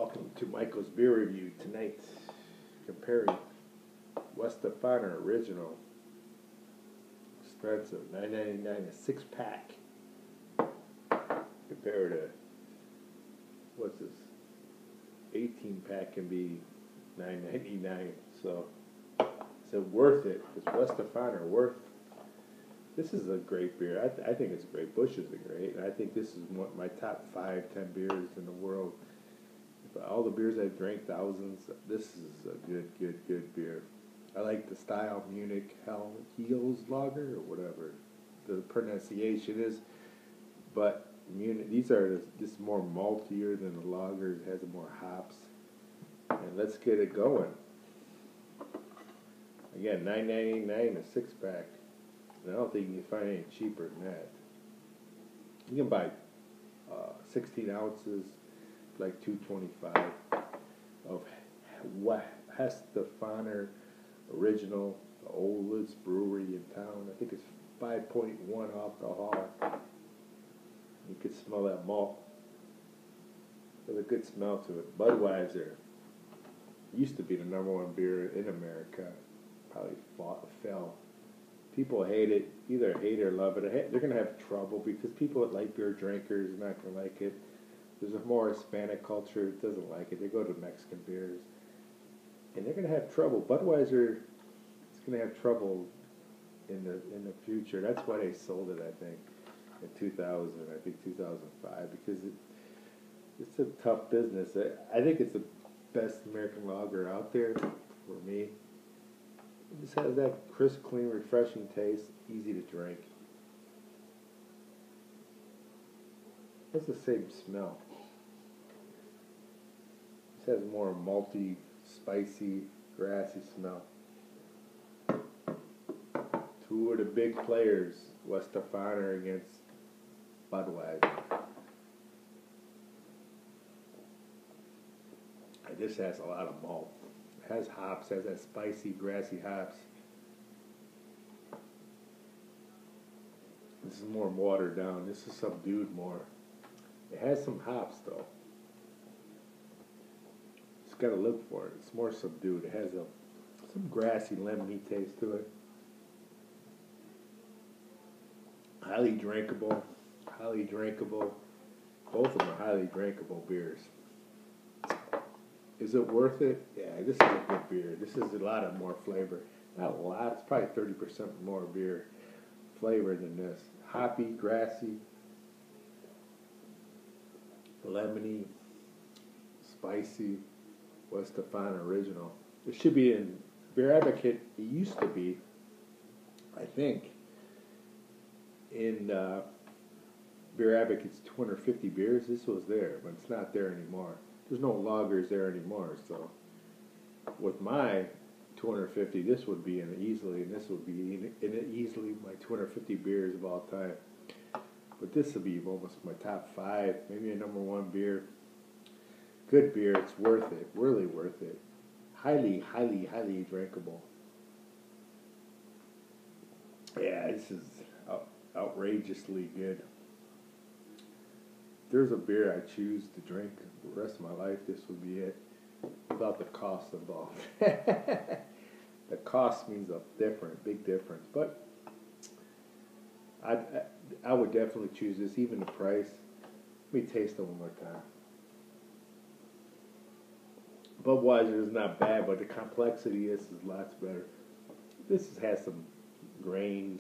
Welcome to Michael's Beer Review. Tonight, comparing Weihestephaner Original. Expensive, $9.99 a 6-pack. Compared to, what's this? 18-pack can be $9.99. So worth it. Is Weihestephaner worth? This is a great beer. I think it's great. Busch is a great. And I think this is one of my top 5, 10 beers in the world. All the beers I've drank, thousands, this is a good beer. I like the style Munich Heels Lager, or whatever the pronunciation is. But Munich, these are just more maltier than the lager. It has more hops. And let's get it going. Again, $9.99 a 6-pack. I don't think you can find any cheaper than that. You can buy 16 ounces, like $2.25 of Weihestephaner Original, the oldest brewery in town. I think it's 5.1 alcohol. You could smell that malt. There's a good smell to it. Budweiser used to be the #1 beer in America. Probably fell. People hate it. Either hate or love it. They're going to have trouble because people that like beer drinkers are not going to like it. There's a more Hispanic culture that doesn't like it. They go to Mexican beers. And they're going to have trouble. Budweiser is going to have trouble in the future. That's why they sold it, I think, in 2000, I think 2005, because it's a tough business. I think it's the best American lager out there for me. It just has that crisp, clean, refreshing taste, easy to drink. It's the same smell. This has more malty, spicy, grassy smell. Two of the big players, Weihestephaner against Budweiser. And this has a lot of malt. It has hops, has that spicy, grassy hops. This is more watered down. This is subdued more. It has some hops though. Just gotta look for it. It's more subdued. It has some grassy, lemony taste to it. Highly drinkable. Highly drinkable. Both of them are highly drinkable beers. Is it worth it? Yeah, this is a good beer. This is a lot of more flavor. Not a lot. It's probably 30% more beer flavor than this. Hoppy, grassy, lemony, spicy, Weihestephaner Original. It should be in Beer Advocate. It used to be, I think, in Beer Advocate's 250 beers. This was there, but it's not there anymore. There's no lagers there anymore. So with my 250, this would be in it easily, and this would be in it easily my 250 beers of all time. But this would be almost my top 5, maybe a #1 beer. Good beer. It's worth it. Really worth it. Highly, highly, highly drinkable. Yeah, this is outrageously good. If there's a beer I choose to drink the rest of my life, this would be it. Without the cost involved. The cost means a big difference. But I would definitely choose this, even the price. Let me taste it one more time. Budweiser is not bad, but the complexity is lots better. This has some grain,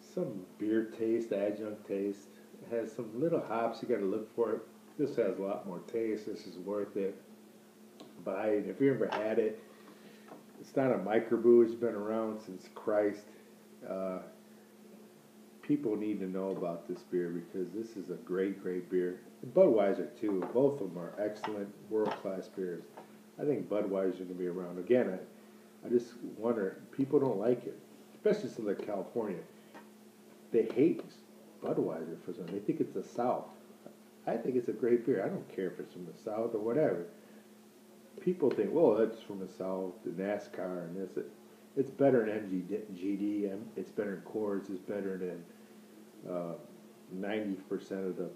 some beer taste, adjunct taste. It has some little hops. You got to look for it. This has a lot more taste. This is worth it. Buy it. If you ever had it, it's not a microbrew. It's been around since Christ. People need to know about this beer because this is a great beer. And Budweiser too. Both of them are excellent, world-class beers. I think Budweiser is going to be around. Again, I just wonder, people don't like it, especially Southern California. They hate Budweiser for some. They think it's the South. I think it's a great beer. I don't care if it's from the South or whatever. People think, well, that's from the South, the NASCAR and this. It's better than MGD. It's better than Coors. It's better than 90% of the.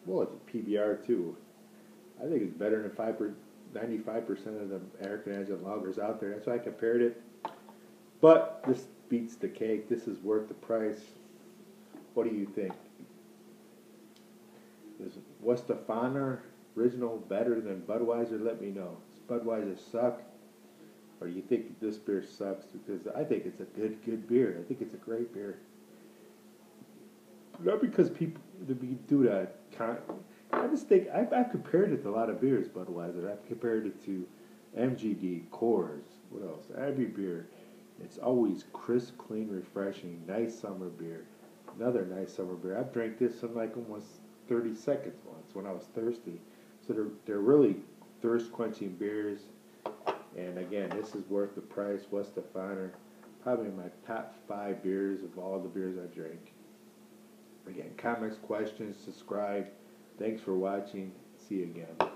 Well, it's PBR too. I think it's better than 95% of the American Adjunct lagers out there. That's why I compared it. But this beats the cake. This is worth the price. What do you think? Is Weihestephaner original better than Budweiser? Let me know. Does Budweiser suck? Or do you think this beer sucks? Because I think it's a good beer. I think it's a great beer. Not because people do that. I just think I've compared it to a lot of beers. Budweiser. I've compared it to MGD, Coors. What else? Every beer. It's always crisp, clean, refreshing. Nice summer beer. Another nice summer beer. I've drank this in like almost 30 seconds once when I was thirsty. So they're really thirst quenching beers. And again, this is worth the price. Weihestephaner, probably my top 5 beers of all the beers I drink. Again, comments, questions, subscribe. Thanks for watching. See you again.